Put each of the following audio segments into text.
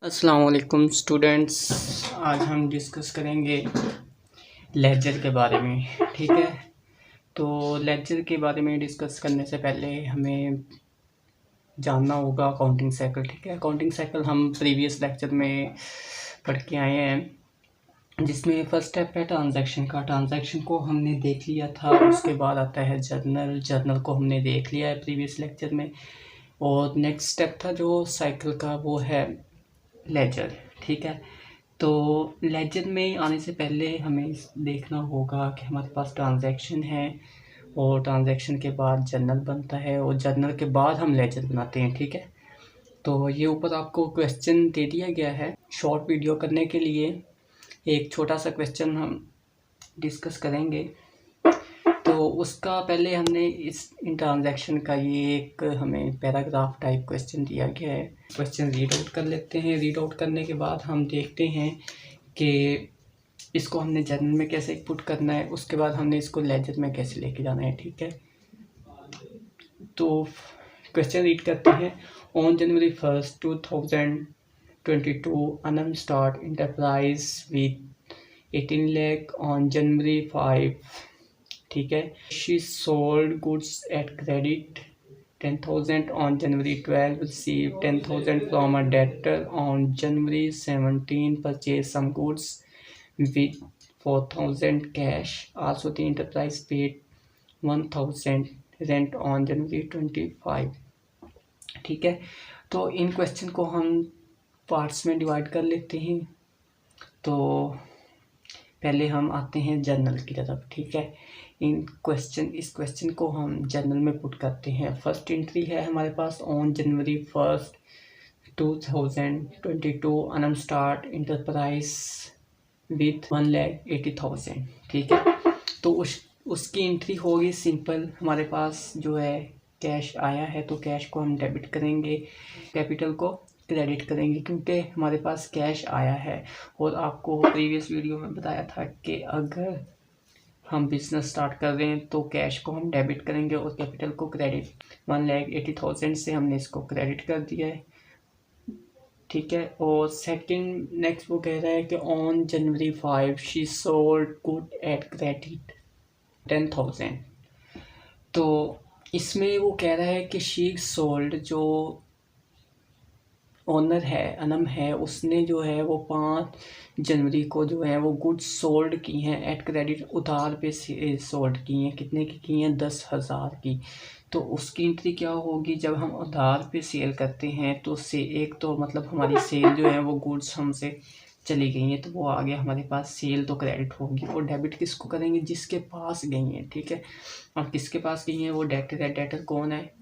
अस्सलाम वालेकुम स्टूडेंट्स। आज हम डिस्कस करेंगे लेजर के बारे में। ठीक है, तो लेजर के बारे में डिस्कस करने से पहले हमें जानना होगा अकाउंटिंग साइकिल। ठीक है, अकाउंटिंग साइकिल हम प्रीवियस लेक्चर में पढ़ के आए हैं, जिसमें फर्स्ट स्टेप है ट्रांजैक्शन का। ट्रांजैक्शन को हमने देख लिया था, उसके बाद आता है जर्नल। जर्नल को हमने देख लिया है प्रीवियस लेक्चर में। और नेक्स्ट स्टेप था जो साइकिल का, वो है लेजर। ठीक है, तो लेजर में आने से पहले हमें देखना होगा कि हमारे पास ट्रांजैक्शन है, और ट्रांजैक्शन के बाद जर्नल बनता है, और जर्नल के बाद हम लेजर बनाते हैं। ठीक है, तो ये ऊपर आपको क्वेश्चन दे दिया गया है। शॉर्ट वीडियो करने के लिए एक छोटा सा क्वेश्चन हम डिस्कस करेंगे। तो उसका पहले हमने इन ट्रांजैक्शन का ये एक हमें पैराग्राफ टाइप क्वेश्चन दिया गया है। क्वेश्चन रीड आउट कर लेते हैं। रीड आउट करने के बाद हम देखते हैं कि इसको हमने जर्नल में कैसे पुट करना है, उसके बाद हमने इसको लेजर में कैसे लेके जाना है। ठीक है, तो क्वेश्चन रीड करते हैं। On January 1, 2022 Anam start enterprise with 18 lakh on January 5। ठीक है, she sold goods at credit 10,000 on January 12, receive 10,000 from a debtor on January 17, purchase some goods with 4,000 cash, also the enterprise paid 1,000 rent on January 25। ठीक है, तो इन question को हम parts में divide कर लेते हैं। तो पहले हम आते हैं जर्नल की तरफ। ठीक है, इस क्वेश्चन को हम जर्नल में पुट करते हैं। फर्स्ट एंट्री है हमारे पास, on January 1, 2022 Anam start enterprise with 1,80,000। ठीक है, तो उसकी एंट्री होगी सिंपल। हमारे पास जो है कैश आया है, तो कैश को हम डेबिट करेंगे, कैपिटल को क्रेडिट करेंगे, क्योंकि हमारे पास कैश आया है। और आपको प्रीवियस वीडियो में बताया था कि अगर हम बिजनेस स्टार्ट कर रहे हैं तो कैश को हम डेबिट करेंगे और कैपिटल को क्रेडिट। 1,80,000 से हमने इसको क्रेडिट कर दिया है। ठीक है, और सेकंड नेक्स्ट वो कह रहा है कि on January 5 she sold good at credit 10,000। तो इसमें वो कह रहा है कि शी सोल्ड, जो ओनर है अनम है, उसने जो है वो 5 जनवरी को जो है वो गुड्स सोल्ड की हैं एट क्रेडिट, उधार पे सोल्ड की हैं। कितने की हैं? 10,000 की। तो उसकी एंट्री क्या होगी? जब हम उधार पे सेल करते हैं तो से एक तो मतलब हमारी सेल जो है वो गुड्स हमसे चली गई हैं, तो वो आ गया हमारे पास सेल, तो क्रेडिट होगी। और डेबिट किसको करेंगे? जिसके पास गई हैं। ठीक है, अब किसके पास गई हैं? वो डेटर है। डेटर कौन है?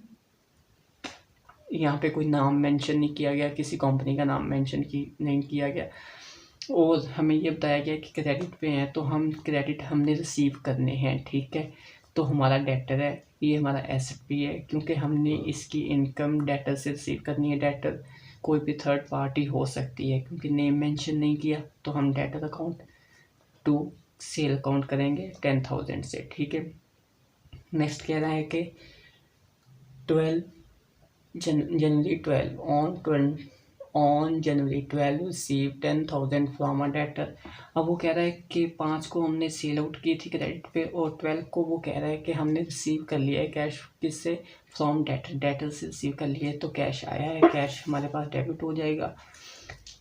यहाँ पे कोई नाम मेंशन नहीं किया गया, किसी कंपनी का नाम मेंशन नहीं किया गया, और हमें ये बताया गया कि क्रेडिट पे हैं, तो हम क्रेडिट हमने रिसीव करने हैं। ठीक है, तो हमारा डेटर है, ये हमारा एसेट भी है, क्योंकि हमने इसकी इनकम डेटर से रिसीव करनी है। डेटर कोई भी थर्ड पार्टी हो सकती है, क्योंकि नेम मेंशन नहीं किया, तो हम debtor account to sale account करेंगे 10,000 से। ठीक है, नेक्स्ट कह रहा है कि 12 जनवरी 12 on January 12 receive 10,000 from a debtor. अब वो कह रहा है कि 5 को हमने सेल आउट की थी क्रेडिट पे, और 12 को वो कह रहा है कि हमने रिसीव कर लिया है कैश। किससे? From debtor. डेटर से रिसीव कर लिया है, तो कैश आया है, कैश हमारे पास डेबिट हो जाएगा।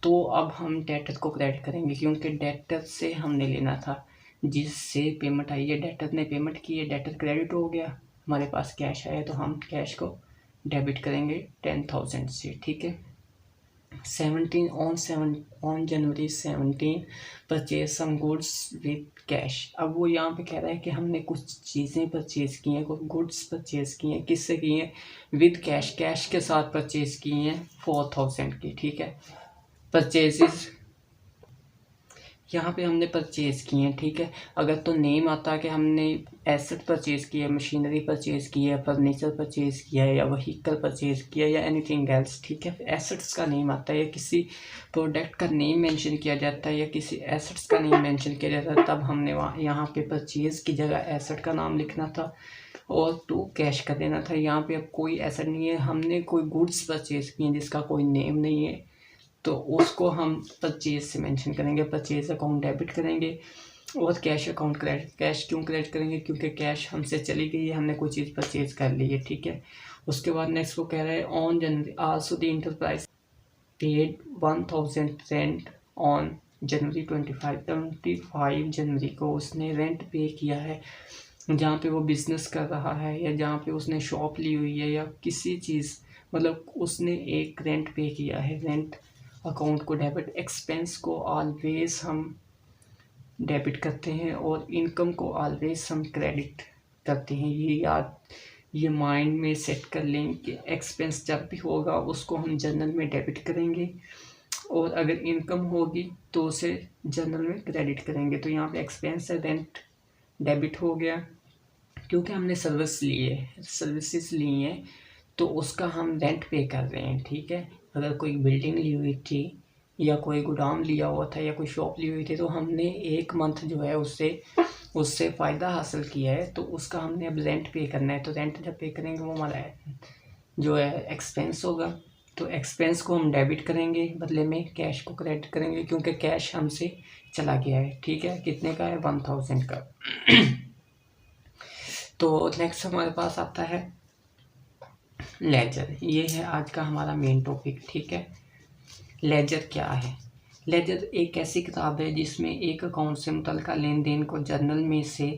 तो अब हम डेटर को क्रेडिट करेंगे, क्योंकि डेटर से हमने लेना था, जिससे पेमेंट आई है, डेटर ने पेमेंट की है, डेटर क्रेडिट हो गया, हमारे पास कैश आया, तो हम कैश को डेबिट करेंगे 10,000 से। ठीक है, 17 on January 17 purchase some goods with cash. अब वो यहाँ पे कह रहा है कि हमने कुछ चीज़ें परचेज की हैं, कुछ गुड्स परचेज की हैं। किससे की हैं? विद कैश, कैश के साथ परचेज की हैं 4,000 की। ठीक है, परचेजेस यहाँ पे हमने परचेज़ किए हैं। ठीक है, अगर तो नेम आता कि हमने एसेट परचेज़ किया है, मशीनरी परचेज़ की है, फर्नीचर परचेज़ किया है, या व्हीकल परचेज़ किया है, या एनीथिंग एल्स। ठीक है, एसेट्स का नेम आता है, या किसी प्रोडक्ट का नेम मेंशन किया जाता है, या किसी एसेट्स का नेम मेंशन किया जाता है, तब हमने यहाँ पे परचेज़ की जगह एसेट का नाम लिखना था और टू कैश कर देना था। यहाँ पे अब कोई एसेट नहीं है, हमने कोई गुड्स परचेज़ किए हैं जिसका कोई नेम नहीं है, तो उसको हम परचेज से मेंशन करेंगे, परचेज अकाउंट डेबिट करेंगे। और कैश अकाउंट क्रेडिट, कैश क्यों क्रेडिट करेंगे, क्योंकि कैश हमसे चली गई है, हमने कोई चीज़ परचेज कर ली है, ठीक है। उसके बाद नेक्स्ट वो कह रहा है on January also the enterprise paid 1000 rent on January 25 जनवरी को उसने रेंट पे किया है जहाँ पे वो बिज़नेस कर रहा है या जहाँ पे उसने शॉप ली हुई है या किसी चीज़, मतलब उसने एक रेंट पे किया है। रेंट अकाउंट को डेबिट, एक्सपेंस को ऑलवेज हम डेबिट करते हैं और इनकम को ऑलवेज हम क्रेडिट करते हैं। ये माइंड में सेट कर लें कि एक्सपेंस जब भी होगा उसको हम जर्नल में डेबिट करेंगे और अगर इनकम होगी तो उसे जर्नल में क्रेडिट करेंगे। तो यहाँ पे एक्सपेंस है, रेंट डेबिट हो गया क्योंकि हमने सर्विसेज ली हैं तो उसका हम रेंट पे कर रहे हैं, ठीक है। अगर कोई बिल्डिंग ली हुई थी या कोई गोदाम लिया हुआ था या कोई शॉप ली हुई थी तो हमने एक मंथ जो है उससे फ़ायदा हासिल किया है तो उसका हमने अब रेंट पे करना है। तो रेंट जब पे करेंगे वो हमारा जो है एक्सपेंस होगा। तो एक्सपेंस को हम डेबिट करेंगे, बदले में कैश को क्रेडिट करेंगे क्योंकि कैश हमसे चला गया है, ठीक है। कितने का है, 1000 का। तो नेक्स्ट हमारे पास आता है लेजर। ये है आज का हमारा मेन टॉपिक, ठीक है। लेजर क्या है? लेजर एक ऐसी किताब है जिसमें एक अकाउंट से मुतल्लिका लेन देन को जर्नल में से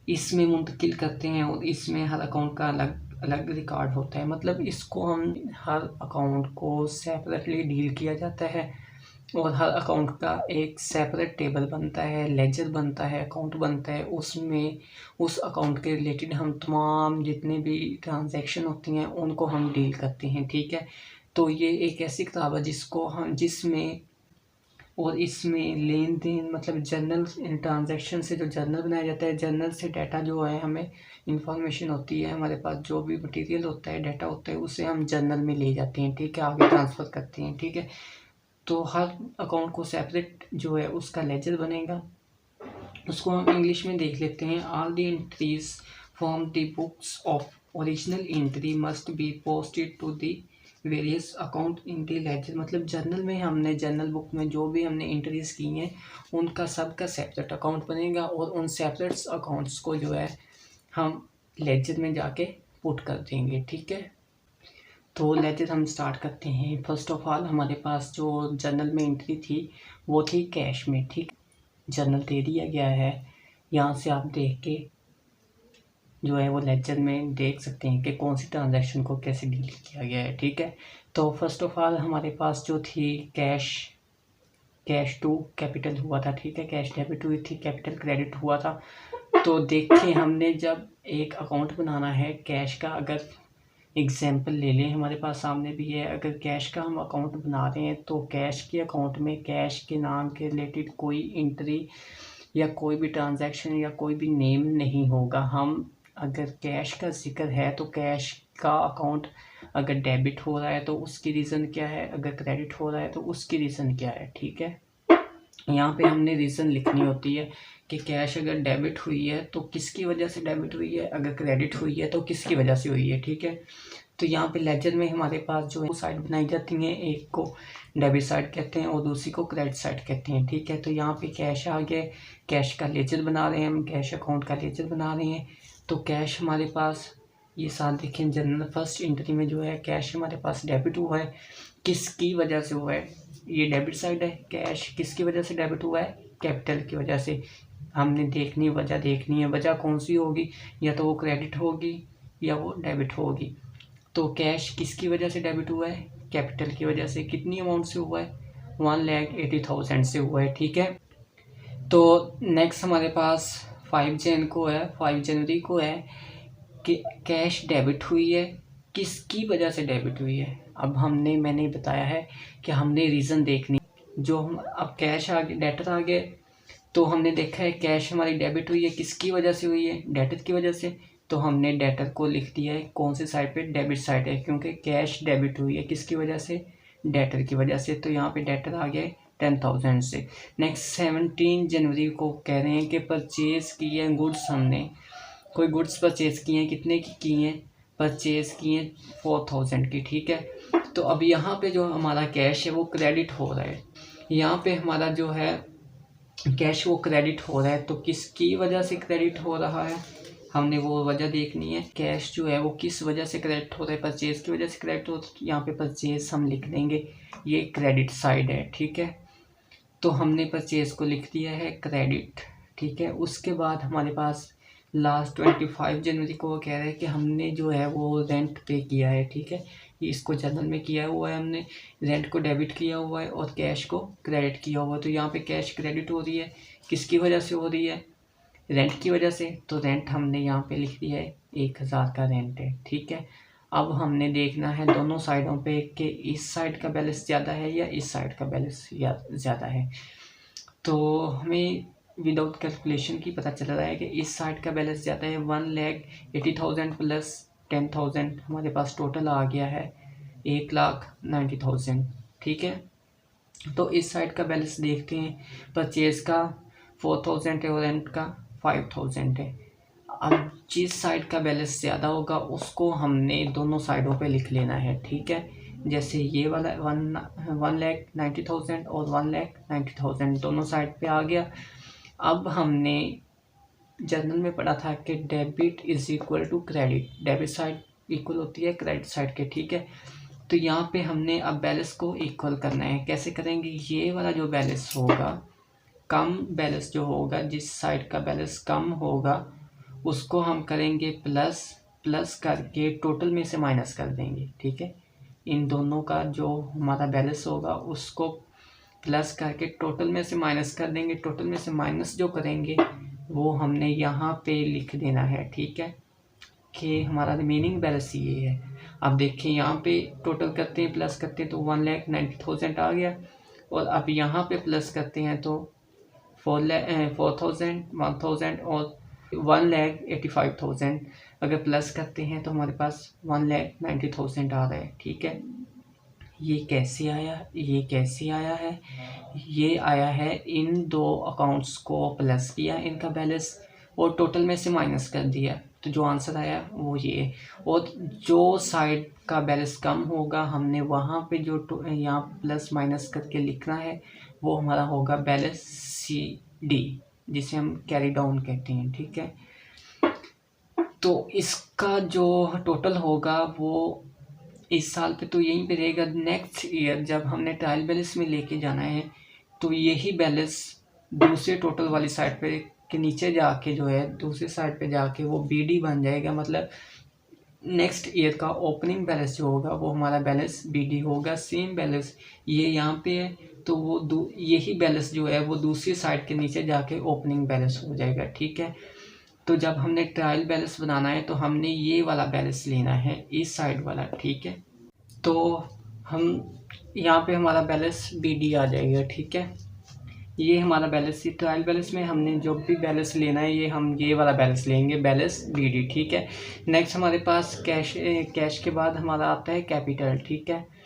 इसमें मुंतकिल करते हैं और इसमें हर अकाउंट का अलग अलग रिकॉर्ड होता है। मतलब इसको हम हर अकाउंट को सेपरेटली डील किया जाता है और हर अकाउंट का एक सेपरेट टेबल बनता है, लेजर बनता है, अकाउंट बनता है। उसमें उस अकाउंट के रिलेटेड हम तमाम जितने भी ट्रांजैक्शन होती हैं उनको हम डील करते हैं, ठीक है। तो ये एक ऐसी किताब है जिसमें और इसमें लेन देन मतलब जर्नल ट्रांजैक्शन से जो जर्नल बनाया जाता है, जर्नल से डाटा जो है हमें इंफॉर्मेशन होती है, हमारे पास जो भी मटेरियल होता है, डाटा होता है, उसे हम जर्नल में ले जाते हैं, ठीक है, आगे ट्रांसफ़र करते हैं, ठीक है। तो हर अकाउंट को सेपरेट जो है उसका लेजर बनेगा। उसको हम इंग्लिश में देख लेते हैं। All the entries from the books of original entry must be posted to the various account in the ledger. मतलब जर्नल बुक में जो भी हमने एंट्रीज की हैं उनका सबका सेपरेट अकाउंट बनेगा और उन सेपरेट अकाउंट्स को जो है हम लेजर में जाके पुट कर देंगे, ठीक है। तो लेजर हम स्टार्ट करते हैं। फर्स्ट ऑफ ऑल हमारे पास जो जर्नल में एंट्री थी वो थी कैश में, ठीक। जर्नल दे दिया गया है, यहाँ से आप देख के जो है वो लेजर में देख सकते हैं कि कौन सी ट्रांजैक्शन को कैसे डील किया गया है, ठीक है। तो फर्स्ट ऑफ ऑल हमारे पास जो थी कैश टू कैपिटल हुआ था, ठीक है। कैश डेबिट हुई थी, कैपिटल क्रेडिट हुआ था। तो देखिए हमने जब एक अकाउंट बनाना है कैश का, अगर एग्जाम्पल ले लें, हमारे पास सामने भी है, अगर कैश का हम अकाउंट बना रहे हैं तो कैश के अकाउंट में कैश के नाम के रिलेटेड कोई एंट्री या कोई भी ट्रांजैक्शन या कोई भी नेम नहीं होगा। हम अगर कैश का जिक्र है तो कैश का अकाउंट अगर डेबिट हो रहा है तो उसकी रीज़न क्या है, अगर क्रेडिट हो रहा है तो उसकी रीज़न क्या है, ठीक है। यहाँ पे हमने रीज़न लिखनी होती है कि कैश अगर डेबिट हुई है तो किसकी वजह से डेबिट हुई है, अगर क्रेडिट हुई है तो किसकी वजह से हुई है, ठीक है। तो यहाँ पे लेजर में हमारे पास जो है साइड बनाई जाती हैं, एक को डेबिट साइड कहते हैं और दूसरी को क्रेडिट साइड कहते हैं, ठीक है। तो यहाँ पे कैश आ गया, कैश का लेजर बना रहे हैं हम, कैश अकाउंट का लेजर बना रहे हैं। तो कैश हमारे पास ये साथ देखें, जनरल फर्स्ट एंट्री में जो है कैश हमारे पास डेबिट हुआ है, किसकी वजह से हुआ है, ये डेबिट साइड है। कैश किसकी वजह से डेबिट हुआ है, कैपिटल की वजह से। हमने वजह देखनी है, वजह कौन सी होगी, या तो वो क्रेडिट होगी या वो डेबिट होगी। तो कैश किसकी वजह से डेबिट हुआ है, कैपिटल की वजह से। कितनी अमाउंट से हुआ है, 1,80,000 से हुआ है, ठीक है। तो नेक्स्ट हमारे पास 5 जनवरी को है कि कैश डेबिट हुई है, किसकी वजह से डेबिट हुई है। अब मैंने बताया है कि हमने रीज़न देखनी, जो हम अब कैश आ गए, डेटर आ गए, तो हमने देखा है कैश हमारी डेबिट हुई है, किसकी वजह से हुई है, डेटर की वजह से। तो हमने डेटर को लिख दिया है कौन सी साइड पे, डेबिट साइड है, क्योंकि कैश डेबिट हुई है किसकी वजह से, डेटर की वजह से। तो यहाँ पे डेटर आ गया 10,000 से। नेक्स्ट 17 जनवरी को कह रहे हैं कि परचेज़ की है गुड्स, हमने कोई गुड्स परचेज़ किए हैं, कितने की हैं, परचेज़ किए 4,000 की, ठीक है। तो अब यहाँ पे जो हमारा कैश है वो क्रेडिट हो रहा है, यहाँ पे हमारा जो है कैश वो क्रेडिट हो रहा है। तो किसकी वजह से क्रेडिट हो रहा है, हमने वो वजह देखनी है। कैश जो है वो किस वजह से क्रेडिट हो रहा है, परचेज की वजह से क्रेडिट हो रहा है। तो यहाँ पे परचेज हम लिख देंगे, ये क्रेडिट साइड है, ठीक है। तो हमने परचेज को लिख दिया है क्रेडिट, ठीक है। उसके बाद हमारे पास लास्ट 25 जनवरी को वो कह रहे हैं कि हमने जो है वो रेंट पे किया है, ठीक है। इसको जनरल में किया हुआ है, हमने रेंट को डेबिट किया हुआ है और कैश को क्रेडिट किया हुआ है। तो यहाँ पे कैश क्रेडिट हो रही है, किसकी वजह से हो रही है, रेंट की वजह से। तो रेंट हमने यहाँ पे लिख दिया है, 1000 का रेंट है, ठीक है। अब हमने देखना है दोनों साइडों पे कि इस साइड का बैलेंस ज़्यादा है या इस साइड का बैलेंस ज़्यादा है। तो हमें विदाउट कैलकुलेशन की पता चल रहा है कि इस साइड का बैलेंस ज़्यादा है। 1,80,000 प्लस 10,000 हमारे पास टोटल आ गया है 1,90,000, ठीक है। तो इस साइड का बैलेंस देखते हैं, परचेज का 4,000 है और रेंट का 5,000 है। अब जिस साइड का बैलेंस ज़्यादा होगा उसको हमने दोनों साइडों पे लिख लेना है, ठीक है। जैसे ये वाला 1,90,000 और 1,90,000 दोनों साइड पे आ गया। अब हमने जर्नल में पढ़ा था कि debit is equal to credit, debit side equal होती है क्रेडिट साइड के, ठीक है। तो यहाँ पे हमने अब बैलेंस को इक्वल करना है। कैसे करेंगे, ये वाला जो बैलेंस होगा, कम बैलेंस जो होगा, जिस साइड का बैलेंस कम होगा उसको हम करेंगे प्लस, प्लस करके टोटल में से माइनस कर देंगे, ठीक है। इन दोनों का जो हमारा बैलेंस होगा उसको प्लस करके टोटल में से माइनस कर देंगे। टोटल में से माइनस जो करेंगे वो हमने यहाँ पे लिख देना है, ठीक है, कि हमारा रिमेनिंग बैलेंस ये है। अब देखिए यहाँ पे टोटल करते हैं, प्लस करते हैं तो 1,90,000 आ गया, और अब यहाँ पे प्लस करते हैं तो 4,000, 1,000 और 1,85,000 अगर प्लस करते हैं तो हमारे पास 1,90,000 आ रहा है, ठीक है। ये कैसे आया, ये कैसे आया है, ये आया है इन दो अकाउंट्स को प्लस किया इनका बैलेंस और टोटल में से माइनस कर दिया, तो जो आंसर आया वो ये है। और जो साइड का बैलेंस कम होगा हमने वहाँ पे जो यहाँ प्लस माइनस करके लिखना है वो हमारा होगा बैलेंस CD, जिसे हम कैरी डाउन कहते हैं, ठीक है। तो इसका जो टोटल होगा वो इस साल पे तो यहीं पे रहेगा। नेक्स्ट ईयर जब हमने ट्रायल बैलेंस में लेके जाना है तो यही बैलेंस दूसरे टोटल वाली साइड पे के नीचे जाके जो है दूसरी साइड पे जाके वो BD बन जाएगा। मतलब नेक्स्ट ईयर का ओपनिंग बैलेंस जो होगा वो हमारा बैलेंस BD होगा। सेम बैलेंस ये यहाँ पे है तो वो यही बैलेंस जो है वो दूसरी साइड के नीचे जाके ओपनिंग बैलेंस हो जाएगा, ठीक है। तो जब हमने ट्रायल बैलेंस बनाना है तो हमने ये वाला बैलेंस लेना है, इस साइड वाला, ठीक है। तो हम यहाँ पे हमारा बैलेंस BD आ जाएगा, ठीक है। ये हमारा बैलेंस, ट्रायल बैलेंस में हमने जो भी बैलेंस लेना है हम ये वाला बैलेंस लेंगे, बैलेंस BD, ठीक है। नेक्स्ट हमारे पास कैश के बाद हमारा आता है कैपिटल, ठीक है।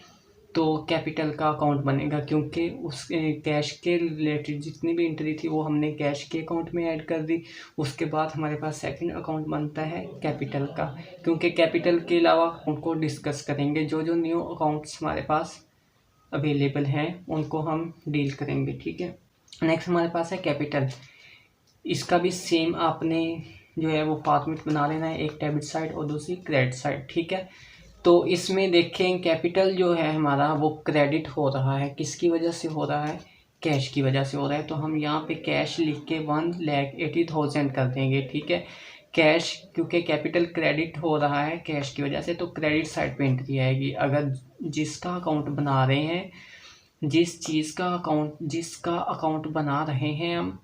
तो कैपिटल का अकाउंट बनेगा क्योंकि उस कैश के रिलेटेड जितनी भी एंट्री थी वो हमने कैश के अकाउंट में ऐड कर दी। उसके बाद हमारे पास सेकंड अकाउंट बनता है कैपिटल का, क्योंकि कैपिटल के अलावा उनको डिस्कस करेंगे। जो जो न्यू अकाउंट्स हमारे पास अवेलेबल हैं उनको हम डील करेंगे, ठीक है। नेक्स्ट हमारे पास है कैपिटल। इसका भी सेम आपने जो है वो फॉर्मेट बना लेना है, एक डेबिट साइड और दूसरी क्रेडिट साइड, ठीक है। तो इसमें देखें कैपिटल जो है हमारा वो क्रेडिट हो रहा है, किसकी वजह से हो रहा है, कैश की वजह से हो रहा है। तो हम यहाँ पे कैश लिख के 1,80,000 कर देंगे, ठीक है। कैश क्योंकि कैपिटल क्रेडिट हो रहा है कैश की वजह से तो क्रेडिट साइड पे एंट्री आएगी। अगर जिसका अकाउंट बना रहे हैं, जिसका अकाउंट बना रहे हैं हम,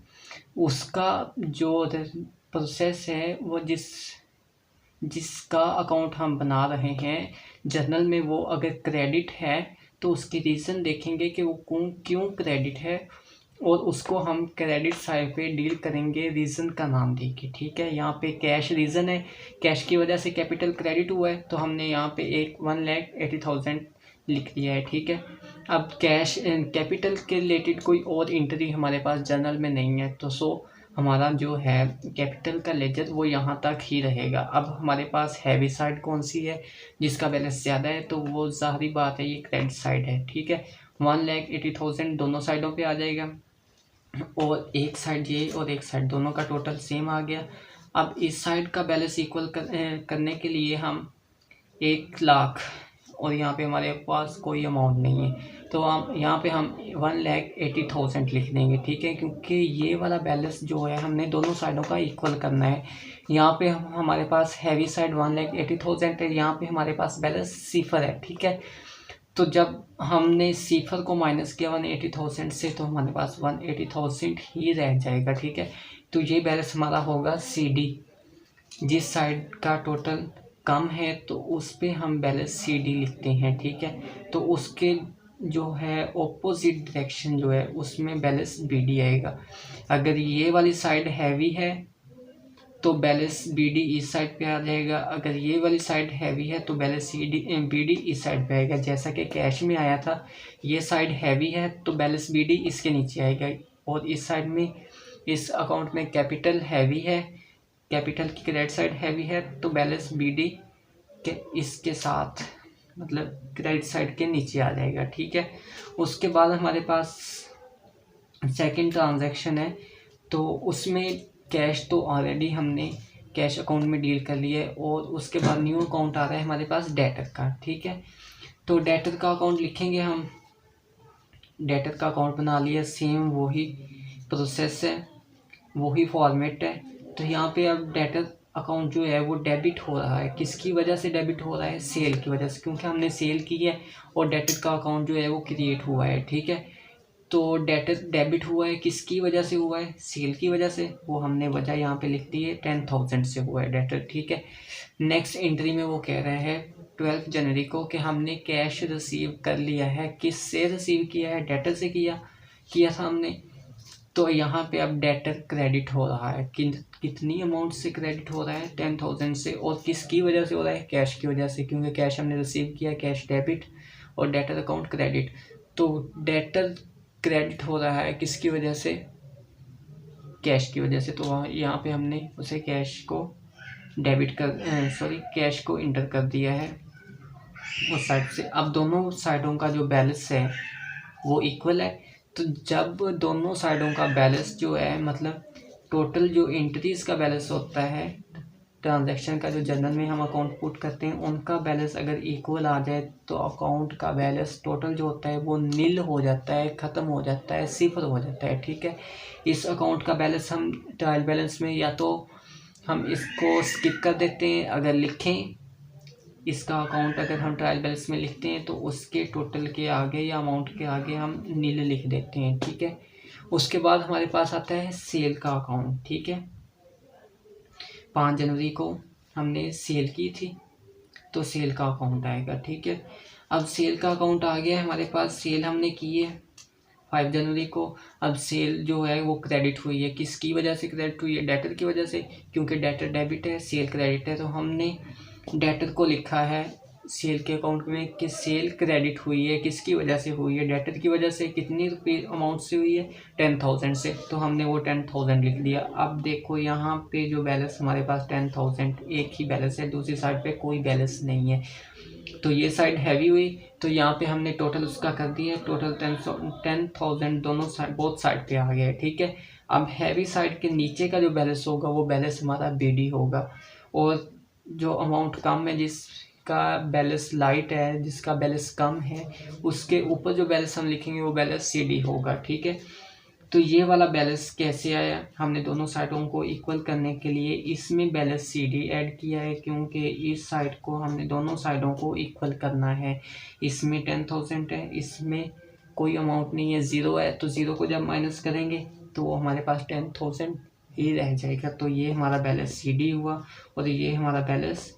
उसका जो प्रोसेस है वो जिसका अकाउंट हम बना रहे हैं जर्नल में वो अगर क्रेडिट है तो उसकी रीज़न देखेंगे कि वो क्यों क्रेडिट है और उसको हम क्रेडिट साइड पे डील करेंगे रीज़न का नाम देके, ठीक है। यहाँ पे कैश रीज़न है, कैश की वजह से कैपिटल क्रेडिट हुआ है तो हमने यहाँ पे एक 1,80,000 लिख दिया है, ठीक है। अब कैपिटल के रिलेटेड कोई और एंट्री हमारे पास जर्नल में नहीं है तो हमारा जो है कैपिटल का लेजर वो यहाँ तक ही रहेगा। अब हमारे पास हैवी साइड कौन सी है जिसका बैलेंस ज़्यादा है, तो वो ज़ाहिरी बात है ये क्रेडिट साइड है, ठीक है। 1,80,000 दोनों साइडों पे आ जाएगा, और एक साइड ये और एक साइड दोनों का टोटल सेम आ गया। अब इस साइड का बैलेंस इक्वल करने के लिए हम 1,00,000, और यहाँ पे हमारे पास कोई अमाउंट नहीं है, तो हम यहाँ पे हम 1,80,000 लिख देंगे, ठीक है, क्योंकि ये वाला बैलेंस जो है हमने दोनों साइडों का इक्वल करना है। यहाँ पे हमारे पास हैवी साइड 1,80,000 है, यहाँ पे हमारे पास बैलेंस 0 है, ठीक है। तो जब हमने 0 को माइनस किया 180,000 से, तो हमारे पास 180,000 ही रह जाएगा, ठीक है। तो ये बैलेंस हमारा होगा CD। जिस साइड का टोटल कम है तो उस पे हम बैलेंस CD लिखते हैं, ठीक है। तो उसके जो है ऑपोजिट डायरेक्शन जो है उसमें बैलेंस BD आएगा। अगर ये वाली साइड हैवी है तो बैलेंस BD इस साइड पे आ जाएगा, अगर ये वाली साइड हैवी है तो बैलेंस BD इस साइड पे आएगा। जैसा कि कैश में आया था, ये साइड हैवी है तो बैलेंस BD इसके नीचे आएगा, और इस साइड में इस अकाउंट में कैपिटल हैवी है, कैपिटल की क्रेडिट साइड हैवी है तो बैलेंस BD के इसके साथ मतलब क्रेडिट साइड के नीचे आ जाएगा, ठीक है। उसके बाद हमारे पास सेकंड ट्रांजैक्शन है, तो उसमें कैश तो ऑलरेडी हमने कैश अकाउंट में डील कर लिया है, और उसके बाद न्यू अकाउंट आ रहा है हमारे पास डेटर का, ठीक है। तो डेटर का अकाउंट लिखेंगे हम, डेटर का अकाउंट बना लिया, सेम वही प्रोसेस है, वही फॉर्मेट है। तो यहाँ पे अब डेटर अकाउंट जो है वो डेबिट हो रहा है, किसकी वजह से डेबिट हो रहा है, सेल की वजह से, क्योंकि हमने सेल की है और डेटर का अकाउंट जो है वो क्रिएट हुआ है, ठीक है। तो डेटर डेबिट हुआ है, किसकी वजह से हुआ है, सेल की वजह से, वो हमने वजह यहाँ पे लिख दी है, 10,000 से हुआ है डेटर, ठीक है। नेक्स्ट एंट्री में वो कह रहे हैं 12 जनवरी को कि हमने कैश रिसीव कर लिया है, किससे रिसीव किया है, डेटर से किया था हमने। तो यहाँ पे अब डेटर क्रेडिट हो रहा है, कितनी अमाउंट से क्रेडिट हो रहा है, 10,000 से, और किसकी वजह से हो रहा है, कैश की वजह से, क्योंकि कैश हमने रिसीव किया, कैश डेबिट और डेटर अकाउंट क्रेडिट। तो डेटर क्रेडिट हो रहा है किसकी वजह से, कैश की वजह से, तो यहाँ पे हमने उसे कैश को डेबिट कैश को इंटर कर दिया है उस साइड से। अब दोनों साइडों का जो बैलेंस है वो इक्वल है, तो जब दोनों साइडों का बैलेंस जो है मतलब टोटल जो एंट्रीज का बैलेंस होता है ट्रांजैक्शन का, जो जर्नल में हम अकाउंट पुट करते हैं, उनका बैलेंस अगर इक्वल आ जाए तो अकाउंट का बैलेंस टोटल जो होता है वो नील हो जाता है, ख़त्म हो जाता है, 0 हो जाता है, ठीक है। इस अकाउंट का बैलेंस हम ट्रायल बैलेंस में या तो हम इसको स्किप कर देते हैं, अगर लिखें इसका अकाउंट अगर हम ट्रायल बैलेंस में लिखते हैं तो उसके टोटल के आगे या अमाउंट के आगे हम नील लिख देते हैं, ठीक है। उसके बाद हमारे पास आता है सेल का अकाउंट, ठीक है। 5 जनवरी को हमने सेल की थी तो सेल का अकाउंट आएगा, ठीक है। अब सेल का अकाउंट आ गया हमारे पास, सेल हमने की है 5 जनवरी को। अब सेल जो है वो क्रेडिट हुई है, किसकी वजह से क्रेडिट हुई है, डेटर की वजह से, क्योंकि डेटर डेबिट है, सेल क्रेडिट है, तो हमने डेटर को लिखा है सेल के अकाउंट में कि सेल क्रेडिट हुई है, किसकी वजह से हुई है, डेटर की वजह से, कितनी रुपये अमाउंट से हुई है, 10,000 से, तो हमने वो 10,000 लिख दिया। अब देखो यहाँ पे जो बैलेंस हमारे पास 10,000 एक ही बैलेंस है, दूसरी साइड पे कोई बैलेंस नहीं है, तो ये साइड हैवी हुई, तो यहाँ पे हमने टोटल उसका कर दिया, टोटल 10,000 दोनों साइड बोथ साइड पे आ गया, ठीक है। अब हैवी साइड के नीचे का जो बैलेंस होगा वो बैलेंस हमारा BD होगा, और जो अमाउंट कम है, जिसका बैलेंस लाइट है, जिसका बैलेंस कम है, उसके ऊपर जो बैलेंस हम लिखेंगे वो बैलेंस CD होगा, ठीक है। तो ये वाला बैलेंस कैसे आया, हमने दोनों साइडों को इक्वल करने के लिए इसमें बैलेंस CD ऐड किया है, क्योंकि इस साइड को हमने दोनों साइडों को इक्वल करना है। इसमें 10,000 है, इसमें कोई अमाउंट नहीं है, 0 है, तो 0 को जब माइनस करेंगे तो वो हमारे पास 10,000 ही रह जाएगा। तो ये हमारा बैलेंस CD हुआ, और ये हमारा बैलेंस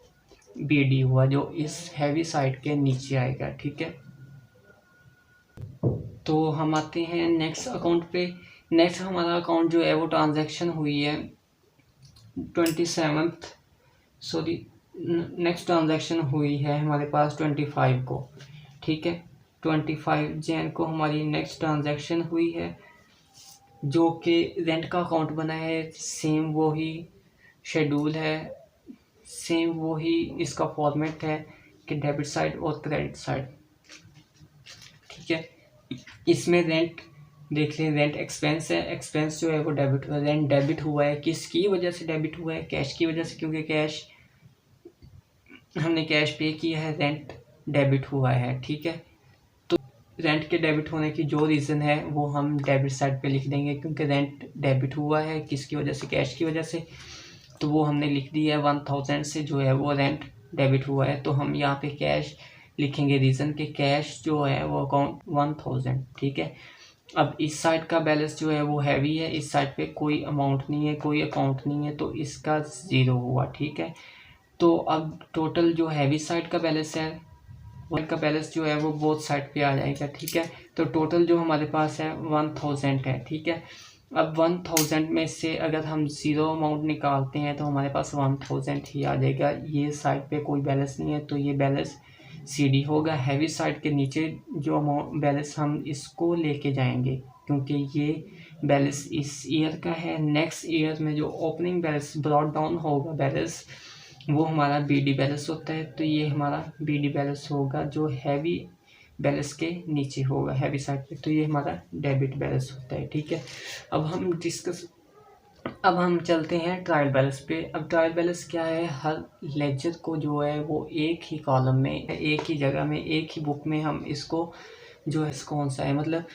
BD हुआ, जो इस हैवी साइड के नीचे आएगा, ठीक है। तो हम आते हैं नेक्स्ट अकाउंट पे। नेक्स्ट हमारा अकाउंट जो है वो ट्रांजैक्शन हुई है नेक्स्ट ट्रांजैक्शन हुई है हमारे पास 25 को, ठीक है। 25 जैन को हमारी नेक्स्ट ट्रांजैक्शन हुई है, जो कि रेंट का अकाउंट बना है सेम वही शेड्यूल है, सेम वही इसका फॉर्मेट है कि डेबिट साइड और क्रेडिट साइड। ठीक है, इसमें रेंट देख लें, रेंट एक्सपेंस है, एक्सपेंस जो है वो डेबिट हुआ, रेंट डेबिट हुआ है, किसकी वजह से डेबिट हुआ है, कैश की वजह से, क्योंकि कैश हमने कैश पे किया है, रेंट डेबिट हुआ है। ठीक है, तो रेंट के डेबिट होने की जो रीज़न है वो हम डेबिट साइड पे लिख देंगे, क्योंकि रेंट डेबिट हुआ है किसकी वजह से, कैश की वजह से, तो वो हमने लिख दिया है 1000 से जो है वो रेंट डेबिट हुआ है। तो हम यहाँ पे कैश लिखेंगे, रीज़न के कैश जो है वो अकाउंट 1000। ठीक है, अब इस साइड का बैलेंस जो है वो हैवी है, इस साइड पे कोई अमाउंट नहीं है, कोई अकाउंट नहीं है, तो इसका 0 हुआ। ठीक है, तो अब टोटल जो हैवी साइड का बैलेंस है का बैलेंस जो है वो बोथ साइड पे आ जाएगा। ठीक है, तो टोटल जो हमारे पास है 1000 है। ठीक है, अब 1000 में से अगर हम 0 अमाउंट निकालते हैं तो हमारे पास 1000 ही आ जाएगा। ये साइड पे कोई बैलेंस नहीं है, तो ये बैलेंस CD होगा। हैवी साइड के नीचे जो अमाउंट बैलेंस हम इसको लेके जाएंगे, क्योंकि ये बैलेंस इस ईयर का है। नेक्स्ट ईयर में जो ओपनिंग बैलेंस ब्रॉट डाउन होगा बैलेंस, वो हमारा BD बैलेंस होता है। तो ये हमारा BD बैलेंस होगा जो हैवी बैलेंस के नीचे होगा, हैवी साइड पे, तो ये हमारा डेबिट बैलेंस होता है। ठीक है, अब हम चलते हैं ट्रायल बैलेंस पे। अब ट्रायल बैलेंस क्या है, हर लेजर को जो है वो एक ही कॉलम में, एक ही जगह में, एक ही बुक में हम इसको जो है कौन सा है, मतलब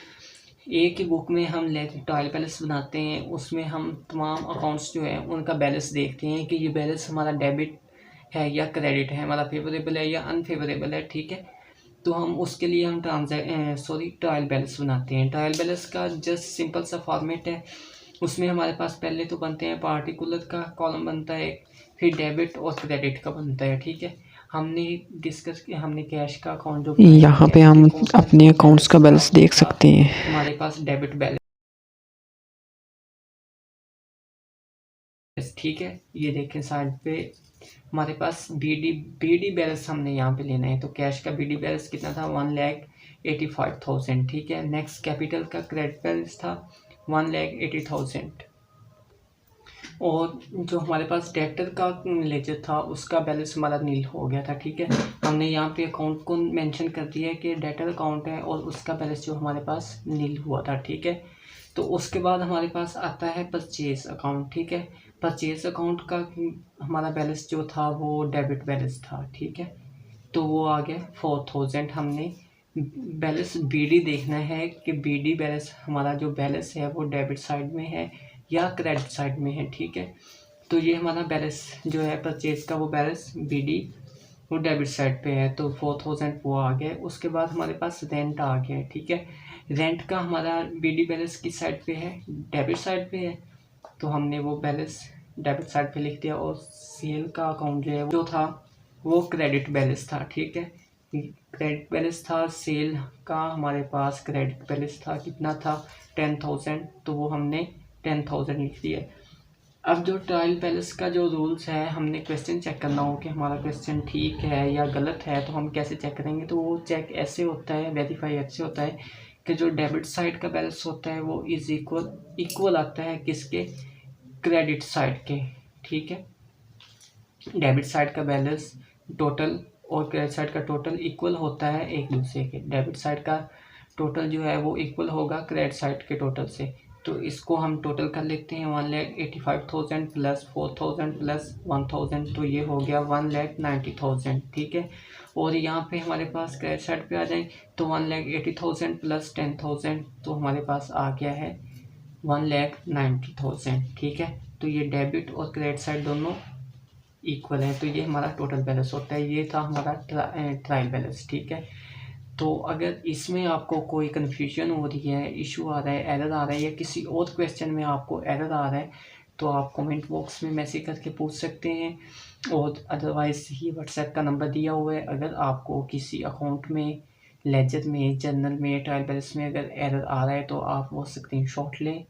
एक ही बुक में हम ट्रायल बैलेंस बनाते हैं। उसमें हम तमाम अकाउंट्स जो है उनका बैलेंस देखते हैं कि ये बैलेंस हमारा डेबिट है या क्रेडिट है, हमारा फेवरेबल है या अनफेवरेबल है। ठीक है, तो हम उसके लिए हम ट्रायल बैलेंस बनाते हैं। ट्रायल बैलेंस का जस्ट सिंपल सा फॉर्मेट है। उसमें हमारे पास पहले तो बनते हैं पार्टिकुलर का कॉलम बनता है, फिर डेबिट और क्रेडिट का बनता है। ठीक है, हमने डिस्कस किया, हमने कैश का अकाउंट जो यहाँ पे हम अपने अकाउंट्स का बैलेंस देख सकते हैं। हमारे पास डेबिट बैलेंस। ठीक है, ये देखें साइड पे हमारे पास BD बैलेंस हमने यहाँ पे लेना है। तो कैश का BD बैलेंस कितना था, 1,85,000। ठीक है, नेक्स्ट कैपिटल का क्रेडिट बैलेंस था 1,80,000। और जो हमारे पास डेब्टर का लेजर था उसका बैलेंस हमारा नील हो गया था। ठीक है, हमने यहाँ पे अकाउंट को मेंशन कर दिया है कि डेब्टर अकाउंट है और उसका बैलेंस जो हमारे पास नील हुआ था। ठीक है, तो उसके बाद हमारे पास आता है परचेज अकाउंट। ठीक है, परचेज अकाउंट का हमारा बैलेंस जो था वो डेबिट बैलेंस था। ठीक है, तो वो आ गया 4000। हमने बैलेंस BD देखना है कि BD बैलेंस हमारा जो बैलेंस है वो डेबिट साइड में है या क्रेडिट साइड में है। ठीक है, तो ये हमारा बैलेंस जो है परचेज का वो बैलेंस BD वो डेबिट साइड पे है, तो 4000 वो आ गया। उसके बाद हमारे पास रेंट आ गया है। ठीक है, रेंट का हमारा BD बैलेंस किस साइड पे है, डेबिट साइड पे है, तो हमने वो बैलेंस डेबिट साइड पे लिख दिया। और सेल का अकाउंट जो है जो था वो क्रेडिट बैलेंस था। ठीक है, क्रेडिट बैलेंस था सेल का, हमारे पास क्रेडिट बैलेंस था, कितना था 10,000, तो वो हमने 10,000 लिख दिया। अब जो ट्रायल बैलेंस का जो रूल्स है, हमने क्वेश्चन चेक करना हो कि हमारा क्वेश्चन ठीक है या गलत है, तो हम कैसे चेक करेंगे, तो वो चेक ऐसे होता है, वेरीफाई ऐसे होता है कि जो डेबिट साइड का बैलेंस होता है वो इज इक्वल आता है किसके, क्रेडिट साइड के। ठीक है, डेबिट साइड का बैलेंस टोटल और क्रेडिट साइड का टोटल इक्वल होता है एक दूसरे के। डेबिट साइड का टोटल जो है वो इक्वल होगा क्रेडिट साइड के टोटल से। तो इसको हम टोटल कर लेते हैं, 1,85,000 प्लस 4,000 प्लस 1,000, तो ये हो गया 1,90,000। ठीक है, और यहाँ पे हमारे पास क्रेडिट साइड पे आ जाए तो 1,80,000 प्लस 10,000, तो हमारे पास आ गया है 1,90,000। ठीक है, तो ये डेबिट और क्रेडिट साइड दोनों इक्वल है, तो ये हमारा टोटल बैलेंस होता है। ये था हमारा ट्रायल बैलेंस। ठीक है, तो अगर इसमें आपको कोई कन्फ्यूजन हो रही है, इशू आ रहा है, एरर आ रहा है, या किसी और क्वेश्चन में आपको एरर आ रहा है, तो आप कमेंट बॉक्स में मैसेज करके पूछ सकते हैं। और अदरवाइज़ ये व्हाट्सएप का नंबर दिया हुआ है, अगर आपको किसी अकाउंट में, लेजर में, जर्नल में, ट्रायल बैलेंस में अगर एरर आ रहा है तो आप वो स्क्रीनशॉट लें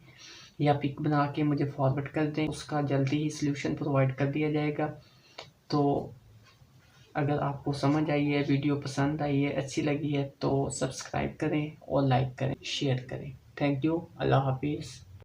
या पिक बना के मुझे फॉरवर्ड कर दें, उसका जल्दी ही सलूशन प्रोवाइड कर दिया जाएगा। तो अगर आपको समझ आई है, वीडियो पसंद आई है, अच्छी लगी है, तो सब्सक्राइब करें और लाइक करें, शेयर करें। थैंक यू, अल्लाह हाफिज़।